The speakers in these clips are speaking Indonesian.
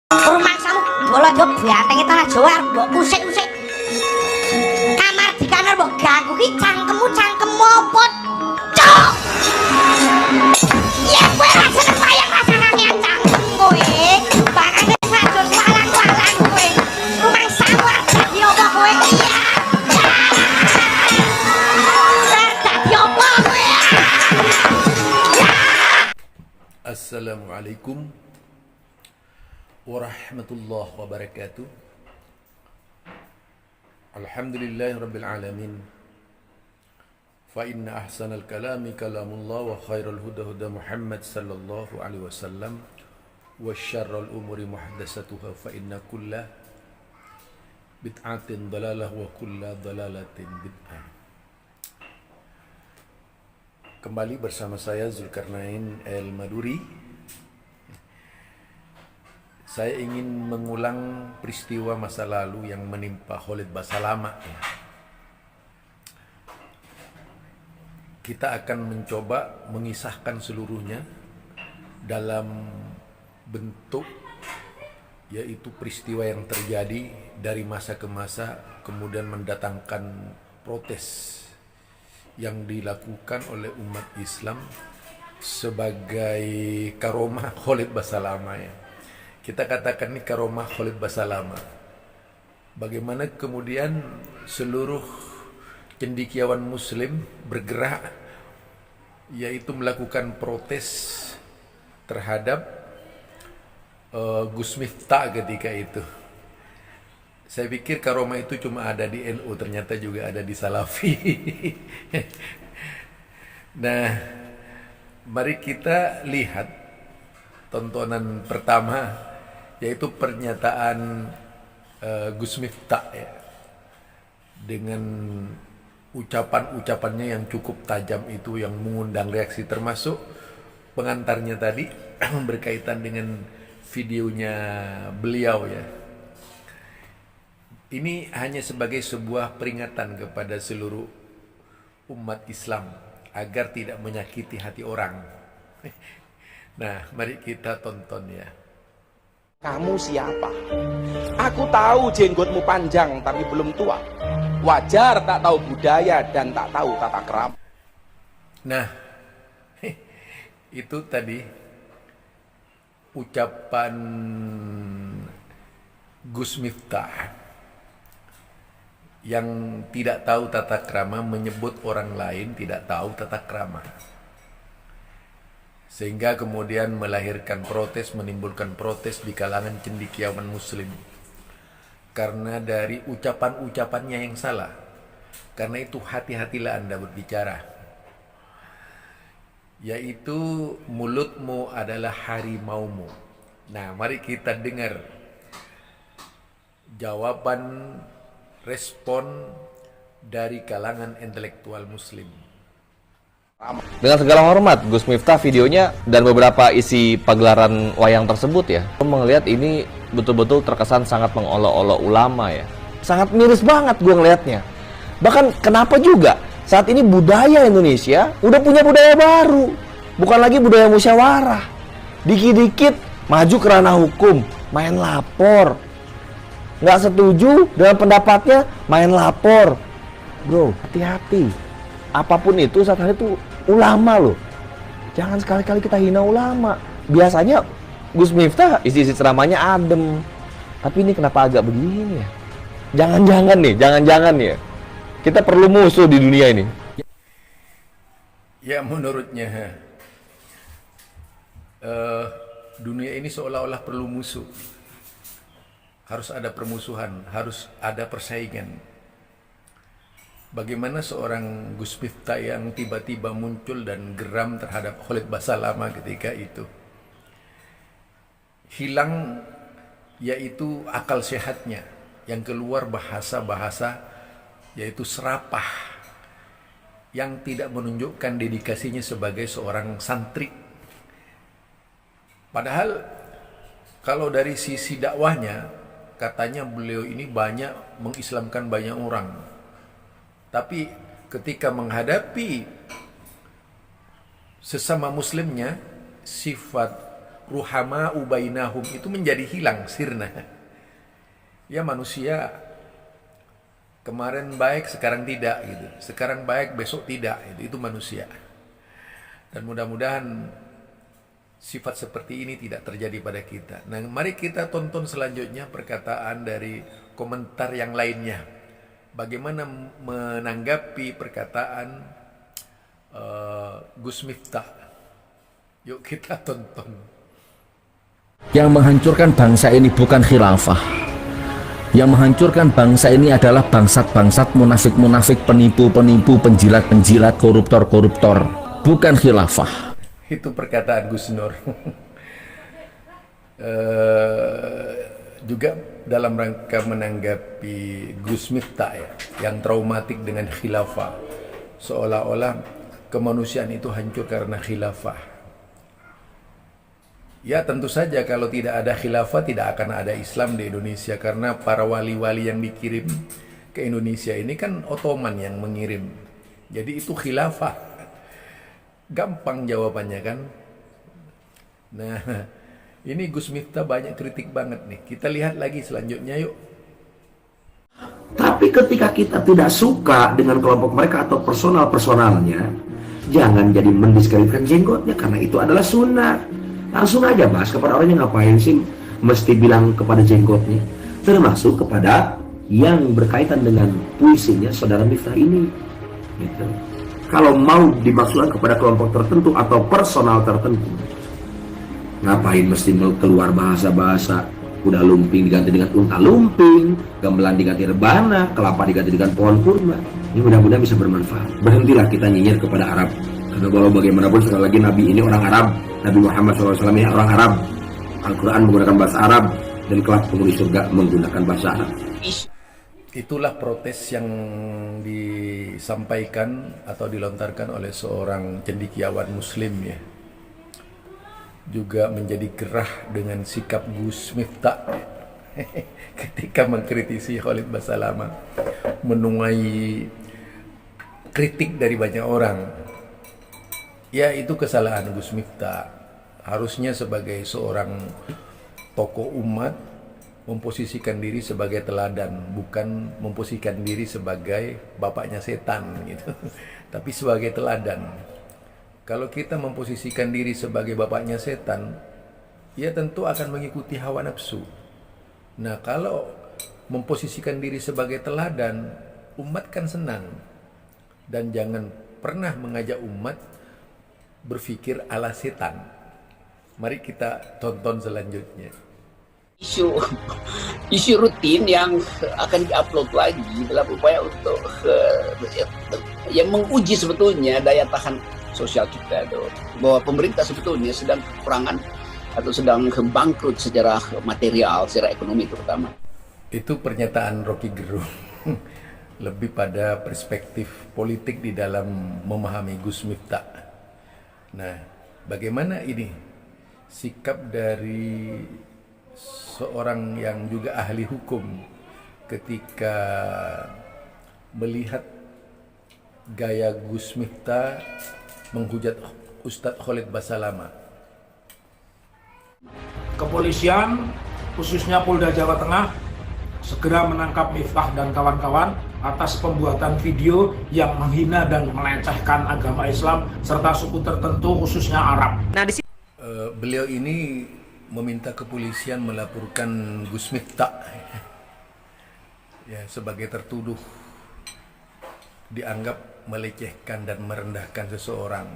Rumangsamu bola do bantenge tanah Jawa arep mbok usik-usik. Kamar dikanar mbok ganggu ki cangkemmu apa? Cok. Ya kowe ra seneng bayang rasane cangkem kowe. Bakane sajur walang-walang kowe. Rumangsamu arep dadi apa kowe? Iya. Dadi apa kowe? Assalamualaikum warahmatullahi wabarakatuh. Alhamdulillahirabbil alamin. Fa inna ahsanal kalami kalamullah wa khairal huda huda Muhammad sallallahu alaihi wasallam wa syarrul umuri muhdatsatuha fa inna kulla bid'atin dalalah wa kulla dalalatin bid'ah. Kembali bersama saya Zulkarnain El-Maduri. Saya ingin mengulang peristiwa masa lalu yang menimpa Khalid Basalamah. Kita akan mencoba mengisahkan seluruhnya dalam bentuk yaitu peristiwa yang terjadi dari masa ke masa, kemudian mendatangkan protes yang dilakukan oleh umat Islam sebagai karomah Khalid Basalamah ya. Kita katakan ini karomah Khalid Basalamah. Bagaimana kemudian seluruh cendekiawan muslim bergerak yaitu melakukan protes terhadap Gus Miftah ketika itu. Saya pikir karomah itu cuma ada di NU, ternyata juga ada di Salafi. Nah, mari kita lihat tontonan pertama, yaitu pernyataan Gus Miftah ya, dengan ucapan-ucapannya yang cukup tajam itu yang mengundang reaksi, termasuk pengantarnya tadi berkaitan dengan videonya beliau ya. Ini hanya sebagai sebuah peringatan kepada seluruh umat Islam agar tidak menyakiti hati orang. Nah, mari kita tonton ya. Kamu siapa? Aku tahu jenggotmu panjang tapi belum tua. Wajar tak tahu budaya dan tak tahu tata krama. Nah, itu tadi ucapan Gus Miftah yang tidak tahu tata krama, menyebut orang lain tidak tahu tata krama. Sehingga kemudian melahirkan protes, menimbulkan protes di kalangan cendekiawan muslim. Karena dari ucapan-ucapannya yang salah. Karena itu hati-hatilah Anda berbicara. Yaitu mulutmu adalah harimaumu. Nah, mari kita dengar jawaban respon dari kalangan intelektual muslim. Dengan segala hormat, Gus Miftah videonya dan beberapa isi pagelaran wayang tersebut ya, melihat ini betul-betul terkesan sangat mengolok-olok ulama ya. Sangat miris banget gue ngelihatnya. Bahkan kenapa juga saat ini budaya Indonesia udah punya budaya baru, bukan lagi budaya musyawarah. Dikit-dikit maju ke ranah hukum, main lapor. Nggak setuju dengan pendapatnya, main lapor. Bro, hati-hati. Apapun itu, saat itu ulama loh. Jangan sekali-kali kita hina ulama. Biasanya Gus Miftah isi-isi ceramahnya adem. Tapi ini kenapa agak begini ya? Jangan-jangan ya. Kita perlu musuh di dunia ini. Ya, menurutnya dunia ini seolah-olah perlu musuh. Harus ada permusuhan, harus ada persaingan. Bagaimana seorang Gus Miftah yang tiba-tiba muncul dan geram terhadap Khalid Basalamah ketika itu. Hilang yaitu akal sehatnya, yang keluar bahasa-bahasa yaitu serapah, yang tidak menunjukkan dedikasinya sebagai seorang santri. Padahal kalau dari sisi dakwahnya, katanya beliau ini banyak mengislamkan banyak orang. Tapi ketika menghadapi sesama muslimnya, sifat ruhama ubainahum itu menjadi hilang sirna. Ya manusia kemarin baik sekarang tidak gitu. Sekarang baik besok tidak. Itu manusia. Dan mudah-mudahan sifat seperti ini tidak terjadi pada kita. Nah, mari kita tonton selanjutnya perkataan dari komentar yang lainnya. Bagaimana menanggapi perkataan Gus Miftah. Yuk kita tonton. Yang menghancurkan bangsa ini bukan khilafah. Yang menghancurkan bangsa ini adalah bangsat-bangsat, munafik-munafik, penipu-penipu, penjilat-penjilat, koruptor-koruptor. Bukan khilafah. Itu perkataan Gus Nur. Juga dalam rangka menanggapi Gus Miftah ya, yang traumatik dengan khilafah. Seolah-olah kemanusiaan itu hancur karena khilafah. Ya tentu saja kalau tidak ada khilafah tidak akan ada Islam di Indonesia, karena para wali-wali yang dikirim ke Indonesia ini kan Ottoman yang mengirim. Jadi itu khilafah. Gampang jawabannya kan. Nah, ini Gus Miftah banyak kritik banget nih. Kita lihat lagi selanjutnya yuk. Tapi ketika kita tidak suka dengan kelompok mereka atau personalnya, jangan jadi mendiskreditkan jenggotnya, karena itu adalah sunnah. Langsung aja bahas kepada orangnya, ngapain sih mesti bilang kepada jenggotnya. Termasuk kepada yang berkaitan dengan puisinya saudara Miftah ini gitu. Kalau mau dimaksudkan kepada kelompok tertentu atau personal tertentu, ngapain mesti keluar bahasa-bahasa kuda lumping diganti dengan unta lumping, gamelan diganti rebana, kelapa diganti dengan pohon kurma. Ini mudah-mudahan bisa bermanfaat. Berhentilah kita nyinyir kepada Arab, karena kalau bagaimanapun sekali lagi Nabi ini orang Arab. Nabi Muhammad SAW ini orang Arab. Al-Quran menggunakan bahasa Arab, dan kelak penghuni surga menggunakan bahasa Arab. Itulah protes yang disampaikan atau dilontarkan oleh seorang cendekiawan muslim ya. Juga menjadi gerah dengan sikap Gus Miftah ketika mengkritisi Khalid Basalamah, menuai kritik dari banyak orang. Ya itu kesalahan Gus Miftah. Harusnya sebagai seorang tokoh umat memposisikan diri sebagai teladan, bukan memposisikan diri sebagai bapaknya setan gitu. Tapi sebagai teladan. Kalau kita memposisikan diri sebagai bapaknya setan, ya tentu akan mengikuti hawa nafsu. Nah, kalau memposisikan diri sebagai teladan, umat kan senang. Dan jangan pernah mengajak umat berpikir ala setan. Mari kita tonton selanjutnya. Isu rutin yang akan diupload lagi dalam upaya untuk yang menguji sebetulnya daya tahan sosial kita itu, bahwa pemerintah sebetulnya sedang kekurangan atau sedang bangkrut secara material, secara ekonomi terutama. Itu pernyataan Rocky Gerung. Lebih pada perspektif politik di dalam memahami Gus Miftah. Nah, bagaimana ini sikap dari seorang yang juga ahli hukum ketika melihat gaya Gus Miftah menghujat Ustadz Khalid Basalamah? Kepolisian, khususnya Polda Jawa Tengah, segera menangkap Miftah dan kawan-kawan atas pembuatan video yang menghina dan melecehkan agama Islam serta suku tertentu khususnya Arab. Beliau ini meminta kepolisian melaporkan Gus Miftah ya, sebagai tertuduh dianggap melecehkan dan merendahkan seseorang.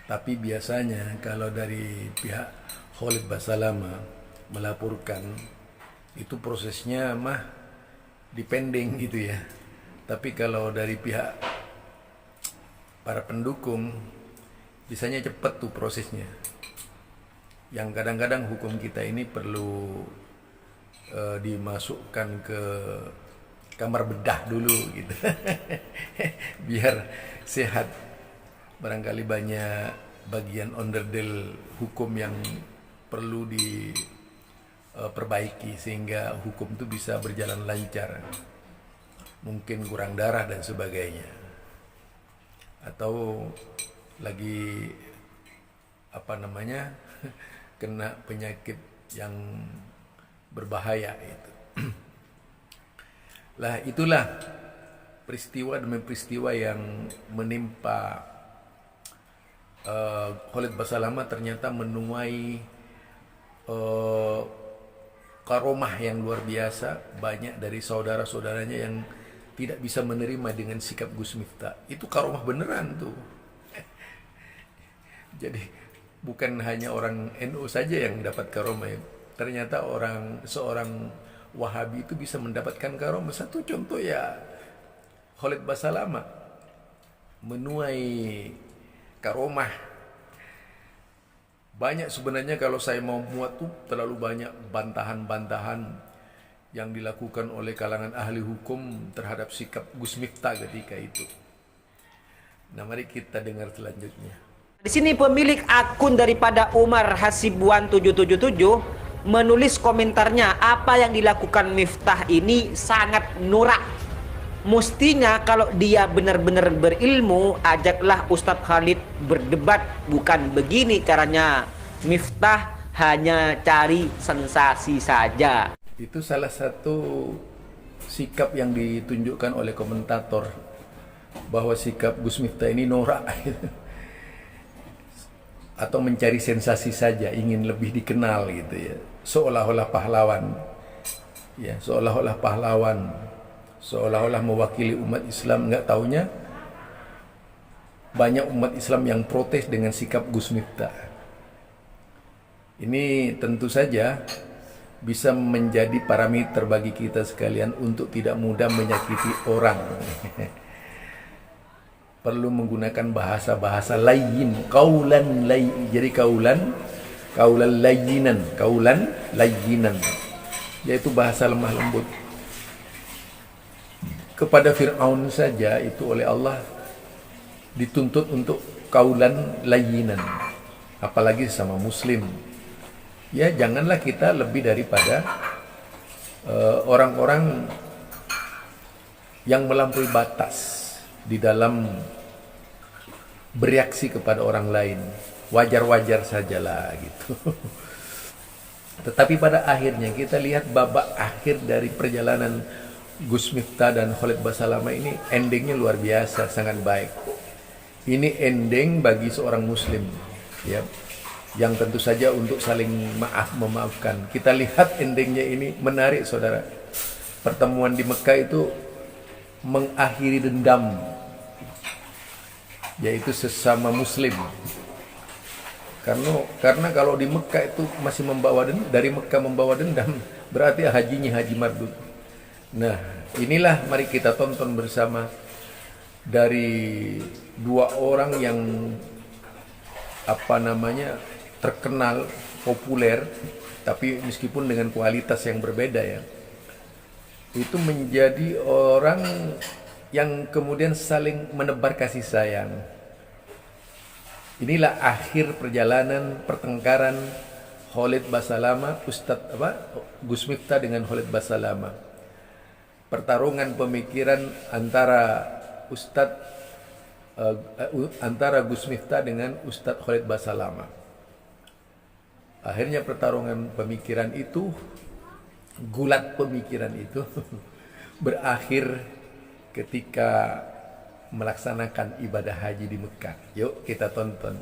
Tapi biasanya kalau dari pihak Khalid Basalamah melaporkan, itu prosesnya mah dipending gitu ya. Tapi kalau dari pihak para pendukung bisanya cepat tuh prosesnya. Yang kadang-kadang hukum kita ini perlu dimasukkan ke kamar bedah dulu gitu. Biar sehat. Barangkali banyak bagian onderdil hukum yang perlu diperbaiki sehingga hukum itu bisa berjalan lancar. Mungkin kurang darah dan sebagainya. Atau lagi kena penyakit yang berbahaya itu. Lah itulah peristiwa demi peristiwa yang menimpa Khalid Basalamah, ternyata menuai karomah yang luar biasa. Banyak dari saudara-saudaranya yang tidak bisa menerima dengan sikap Gus Miftah. Itu karomah beneran tuh. Jadi bukan hanya orang NU saja yang dapat karomah. Ternyata seorang Wahabi itu bisa mendapatkan karomah. Satu contoh ya Khalid Basalamah menuai karomah. Banyak sebenarnya, kalau saya mau muat tuh terlalu banyak bantahan-bantahan yang dilakukan oleh kalangan ahli hukum terhadap sikap Gus Miftah ketika itu. Nah, mari kita dengar selanjutnya. Di sini pemilik akun daripada Umar Hasibuan 777 menulis komentarnya, apa yang dilakukan Miftah ini sangat norak. Mestinya kalau dia benar-benar berilmu, ajaklah Ustadz Khalid berdebat. Bukan begini caranya. Miftah hanya cari sensasi saja. Itu salah satu sikap yang ditunjukkan oleh komentator, bahwa sikap Gus Miftah ini norak. Atau mencari sensasi saja, ingin lebih dikenal gitu ya. Seolah-olah pahlawan. Ya, seolah-olah pahlawan. Seolah-olah mewakili umat Islam. Enggak taunya banyak umat Islam yang protes dengan sikap Gus Miftah. Ini tentu saja bisa menjadi parameter bagi kita sekalian untuk tidak mudah menyakiti orang. Perlu menggunakan bahasa-bahasa layyin, kaulan layyin. Jadi kaulan layyinan, kaulan layyinan, yaitu bahasa lemah lembut. Kepada Fir'aun saja itu oleh Allah dituntut untuk kaulan layyinan, apalagi sama muslim. Ya, janganlah kita lebih daripada orang-orang yang melampaui batas di dalam bereaksi kepada orang lain. Wajar-wajar sajalah gitu. Tetapi pada akhirnya kita lihat babak akhir dari perjalanan Gus Miftah dan Khalid Basalamah ini, endingnya luar biasa, sangat baik. Ini ending bagi seorang muslim, ya, yang tentu saja untuk saling memaafkan. Kita lihat endingnya ini menarik, saudara. Pertemuan di Mekah itu mengakhiri dendam, yaitu sesama muslim. Karena kalau di Mekah itu masih membawa dendam, dari Mekah membawa dendam, berarti hajinya haji mardud. Nah, inilah mari kita tonton bersama dari dua orang yang terkenal, populer, tapi meskipun dengan kualitas yang berbeda ya. Itu menjadi orang yang kemudian saling menebar kasih sayang. Inilah akhir perjalanan pertengkaran Khalid Basalamah, Gus Miftah dengan Khalid Basalamah. Pertarungan pemikiran antara antara Gus Miftah dengan Ustadz Khalid Basalamah. Akhirnya pertarungan pemikiran itu, gulat pemikiran itu berakhir ketika melaksanakan ibadah haji di Mekah. Yuk kita tonton.